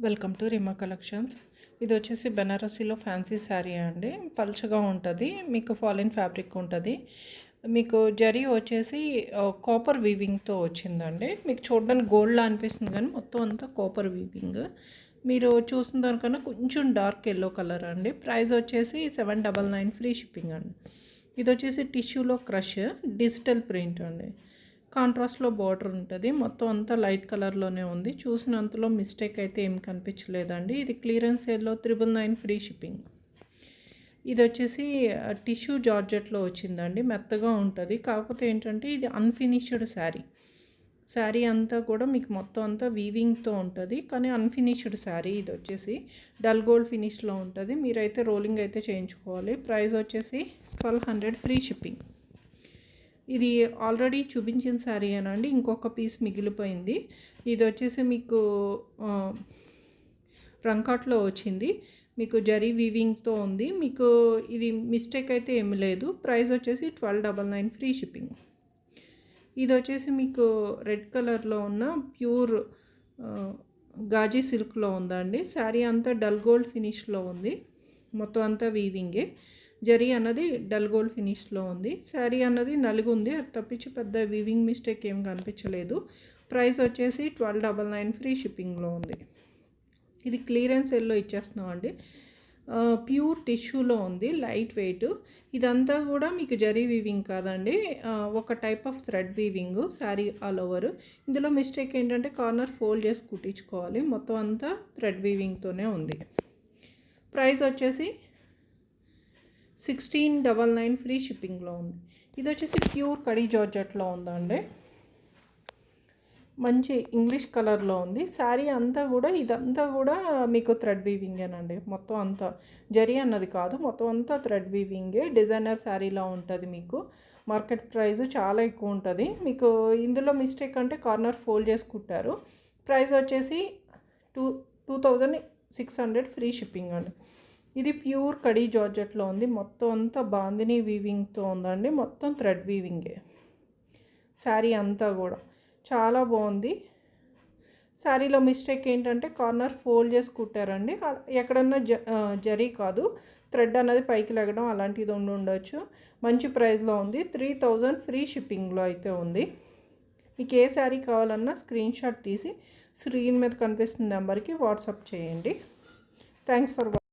Welcome to రిమా collections. ఇది వచ్చేసి బెనారసీలో fancy sari అండి. పల్చగా ఉంటుంది, మీకు ఫాలిన్ ఫ్యాబ్రిక్ ఉంటుంది. మీకు జరీ వచ్చేసి కాపర్ వీవింగ్తో వచ్చిందండి. మీకు చూడడానికి గోల్డ్లా అనిపిస్తుంది కానీ మొత్తం అంతా కాపర్ వీవింగ్. మీరు చూసిన దానికన్నా కొంచెం డార్క్ ఎల్లో కలర్ అండి. ప్రైస్ వచ్చేసి 799 ఫ్రీ షిప్పింగ్ అండి. ఇది వచ్చేసి టిష్యూలో క్రష్ డిజిటల్ ప్రింట్ అండి. కాంట్రాస్ట్లో బార్డర్ ఉంటుంది, మొత్తం అంతా లైట్ కలర్లోనే ఉంది. చూసినంతలో మిస్టేక్ అయితే ఏం కనిపించలేదండి. ఇది క్లియరెన్స్ సేల్లో 999 ఫ్రీ షిప్పింగ్. ఇది వచ్చేసి టిష్యూ జార్జెట్లో వచ్చిందండి, మెత్తగా ఉంటుంది. కాకపోతే ఏంటంటే ఇది అన్ఫినిష్డ్ శారీ అంతా కూడా మీకు మొత్తం అంతా వీవింగ్తో ఉంటుంది, కానీ అన్ఫినిష్డ్ శారీ. ఇది వచ్చేసి డల్ గోల్డ్ ఫినిష్లో ఉంటుంది. మీరైతే రోలింగ్ అయితే చేయించుకోవాలి. ప్రైస్ వచ్చేసి 1200 ఫ్రీ షిప్పింగ్. ఇది ఆల్రెడీ చూపించిన శారీ అనండి, ఇంకొక పీస్ మిగిలిపోయింది. ఇది వచ్చేసి మీకు రంకాట్లో వచ్చింది, మీకు జరీ వీవింగ్తో ఉంది. మీకు ఇది మిస్టేక్ అయితే ఏమి లేదు. ప్రైస్ వచ్చేసి 1299 ఫ్రీ షిప్పింగ్. ఇది వచ్చేసి మీకు రెడ్ కలర్లో ఉన్న ప్యూర్ గాజీ సిల్క్లో ఉందండి. శారీ అంతా డల్ గోల్డ్ ఫినిష్లో ఉంది, మొత్తం అంతా వీవింగే. జరీ అన్నది డల్ గోల్డ్ ఫినిష్లో ఉంది. శారీ అన్నది నలుగు ఉంది, అది తప్పించి పెద్ద వీవింగ్ మిస్టేక్ ఏం కనిపించలేదు. ప్రైస్ వచ్చేసి 1299 ఫ్రీ షిప్పింగ్లో ఉంది. ఇది క్లియరెన్స్ ఎల్లో ఇచ్చేస్తున్నాం అండి. ప్యూర్ టిష్యూలో ఉంది, లైట్ వెయిట్. ఇదంతా కూడా మీకు జరీ వీవింగ్ కాదండి, ఒక type of thread weaving sari all over. ఇందులో మిస్టేక్ ఏంటంటే కార్నర్ ఫోల్డ్ చేసి కుట్టించుకోవాలి. మొత్తం అంతా థ్రెడ్ వీవింగ్తోనే ఉంది. ప్రైస్ వచ్చేసి 1699 ఫ్రీ షిప్పింగ్లో ఉంది. ఇది వచ్చేసి ప్యూర్ కడీ జార్జెట్లో ఉందండి, మంచి ఇంగ్లీష్ కలర్లో ఉంది. శారీ అంతా కూడా ఇదంతా కూడా మీకు థ్రెడ్ వీవింగేనండి. మొత్తం అంతా జరీ అన్నది కాదు, మొత్తం అంతా థ్రెడ్ వీవింగే. డిజైనర్ శారీలా ఉంటుంది. మీకు మార్కెట్ ప్రైస్ చాలా ఎక్కువ ఉంటుంది. మీకు ఇందులో మిస్టేక్ అంటే కార్నర్ ఫోల్డ్ చేసి కుట్టారు. ప్రైస్ వచ్చేసి 2600 ఫ్రీ షిప్పింగ్ అండి. ఇది ప్యూర్ కడీ జార్జెట్లో ఉంది, మొత్తం అంతా బాందిని వీవింగ్తో ఉందండి. మొత్తం థ్రెడ్ వీవింగే శారీ అంతా కూడా చాలా బాగుంది. శారీలో మిస్టేక్ ఏంటంటే కార్నర్ ఫోల్డ్ చేసి కుట్టారండి. ఎక్కడన్నా జరీ కాదు, థ్రెడ్ అనేది పైకి లెగడం అలాంటిది ఉండొచ్చు. మంచి ప్రైస్లో ఉంది. 3000 ఫ్రీ షిప్పింగ్లో అయితే ఉంది. మీకు ఏ శారీ కావాలన్నా స్క్రీన్ షాట్ తీసి స్క్రీన్ మీద కనిపిస్తున్న నెంబర్కి వాట్సాప్ చేయండి. Thanks for